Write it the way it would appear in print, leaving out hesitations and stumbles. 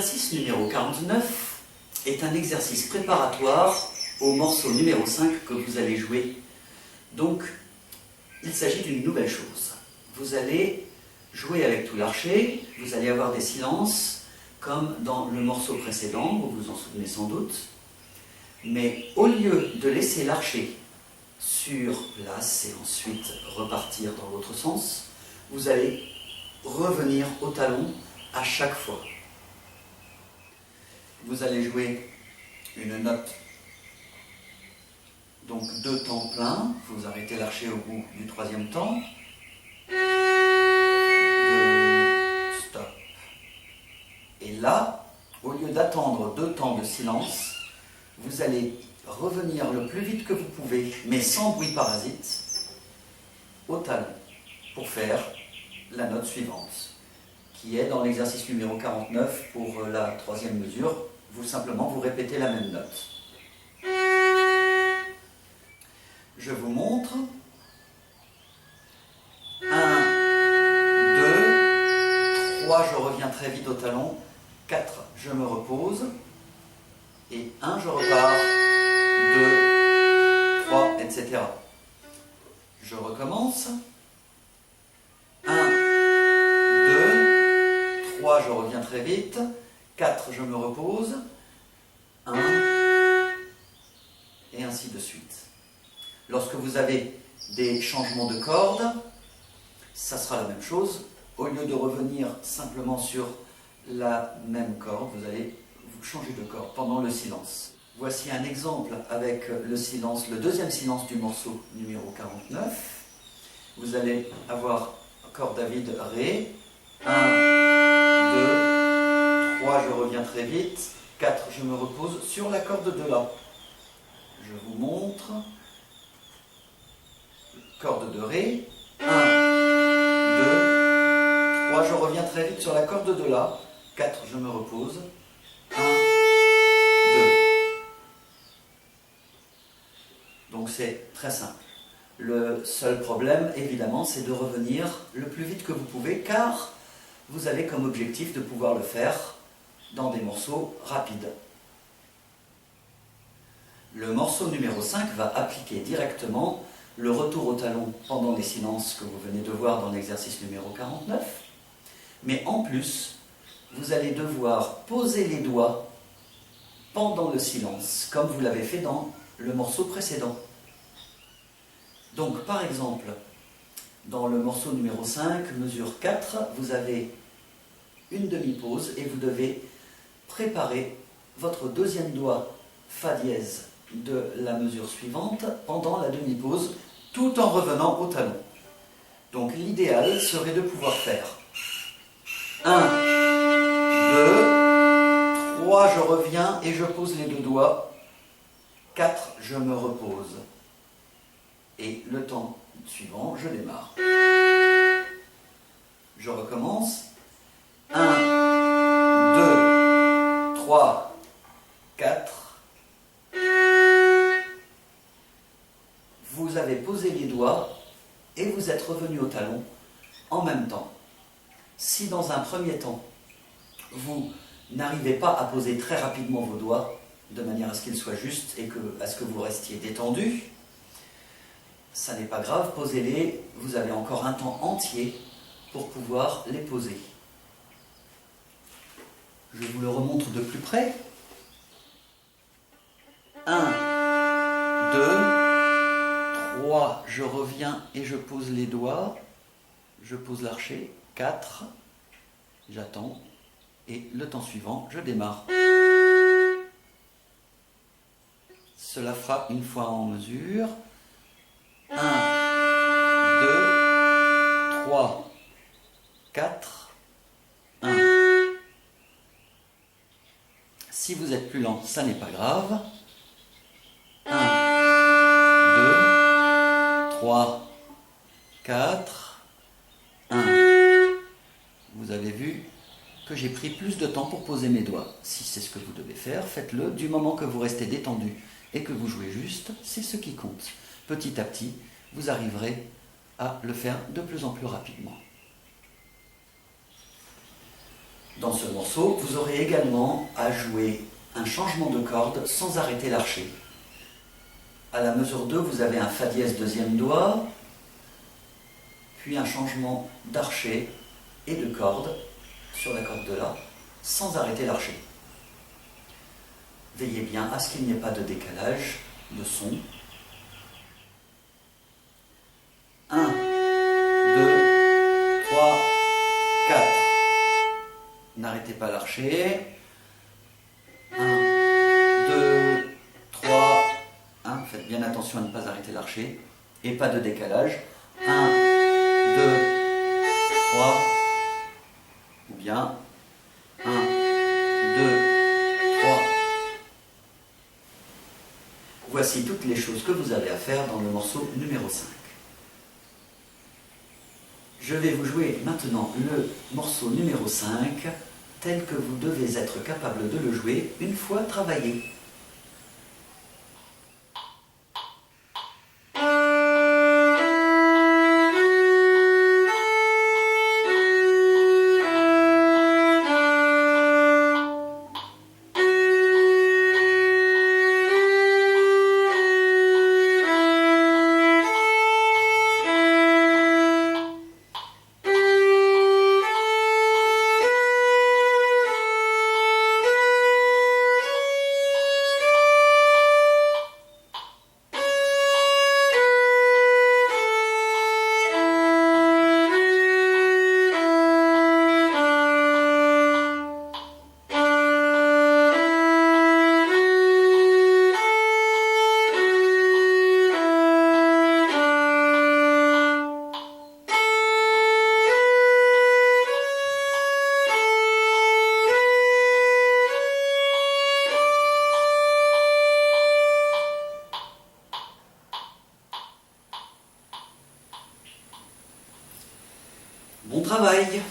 L'exercice numéro 49 est un exercice préparatoire au morceau numéro 5 que vous allez jouer. Donc, il s'agit d'une nouvelle chose. Vous allez jouer avec tout l'archet, vous allez avoir des silences, comme dans le morceau précédent, vous vous en souvenez sans doute. Mais au lieu de laisser l'archet sur place et ensuite repartir dans l'autre sens, vous allez revenir au talon à chaque fois. Vous allez jouer une note, donc 2 temps pleins, vous arrêtez l'archet au bout du 3e temps, stop. Et là, au lieu d'attendre 2 temps de silence, vous allez revenir le plus vite que vous pouvez, mais sans bruit parasite, au talon, pour faire la note suivante, qui est dans l'exercice numéro 49 pour la 3e mesure. Vous simplement vous répétez la même note. Je vous montre. 1, 2, 3, je reviens très vite au talon. 4, je me repose. Et 1, je repars. 2, 3, etc. Je recommence. 1, 2, 3, je reviens très vite. 4, je me repose. 1, et ainsi de suite. Lorsque vous avez des changements de cordes, ça sera la même chose. Au lieu de revenir simplement sur la même corde, vous allez vous changer de corde pendant le silence. Voici un exemple avec le silence, le 2e silence du morceau numéro 49. Vous allez avoir corde David, Ré. 1, 2, 3, je reviens très vite. 4, je me repose sur la corde de La. Je vous montre. Corde de Ré. 1, 2, 3, je reviens très vite sur la corde de La. 4, je me repose. 1, 2. Donc c'est très simple. Le seul problème, évidemment, c'est de revenir le plus vite que vous pouvez, car vous avez comme objectif de pouvoir le faire dans des morceaux rapides. Le morceau numéro 5 va appliquer directement le retour au talon pendant les silences que vous venez de voir dans l'exercice numéro 49. Mais en plus, vous allez devoir poser les doigts pendant le silence, comme vous l'avez fait dans le morceau précédent. Donc, par exemple, dans le morceau numéro 5, mesure 4, vous avez une demi-pause et vous devez préparer votre 2e doigt Fa dièse de la mesure suivante pendant la demi-pause, tout en revenant au talon. Donc l'idéal serait de pouvoir faire 1, 2, 3, je reviens et je pose les 2 doigts. 4, je me repose. Et le temps suivant, je démarre. Je recommence. 1, 2, 3, 4. Vous avez posé les doigts et vous êtes revenu au talon en même temps. Si dans un premier temps, vous n'arrivez pas à poser très rapidement vos doigts, de manière à ce qu'ils soient justes et à ce que vous restiez détendu, ça n'est pas grave, posez-les, vous avez encore un temps entier pour pouvoir les poser. Je vous le remontre de plus près. 1, 2, 3, je reviens et je pose les doigts, je pose l'archet. 4, j'attends, et le temps suivant, je démarre. Cela fera une fois en mesure. 1, 2, 3, 4, 1. Si vous êtes plus lent, ça n'est pas grave. 1, 2, 3, 4, 1. Vous avez vu que j'ai pris plus de temps pour poser mes doigts. Si c'est ce que vous devez faire, faites-le. Du moment que vous restez détendu et que vous jouez juste, c'est ce qui compte. Petit à petit, vous arriverez à le faire de plus en plus rapidement. Dans ce morceau, vous aurez également à jouer un changement de corde sans arrêter l'archet. À la mesure 2, vous avez un Fa dièse deuxième doigt, puis un changement d'archet et de corde sur la corde de La, sans arrêter l'archet. Veillez bien à ce qu'il n'y ait pas de décalage de son. 1, 2, 3, 4. N'arrêtez pas l'archet. 1, 2, 3, 1. Faites bien attention à ne pas arrêter l'archet. Et pas de décalage. 1, 2, 3. Ou bien 1, 2, 3. Voici toutes les choses que vous avez à faire dans le morceau numéro 5. Je vais vous jouer maintenant le morceau numéro 5 tel que vous devez être capable de le jouer une fois travaillé. Bon travail!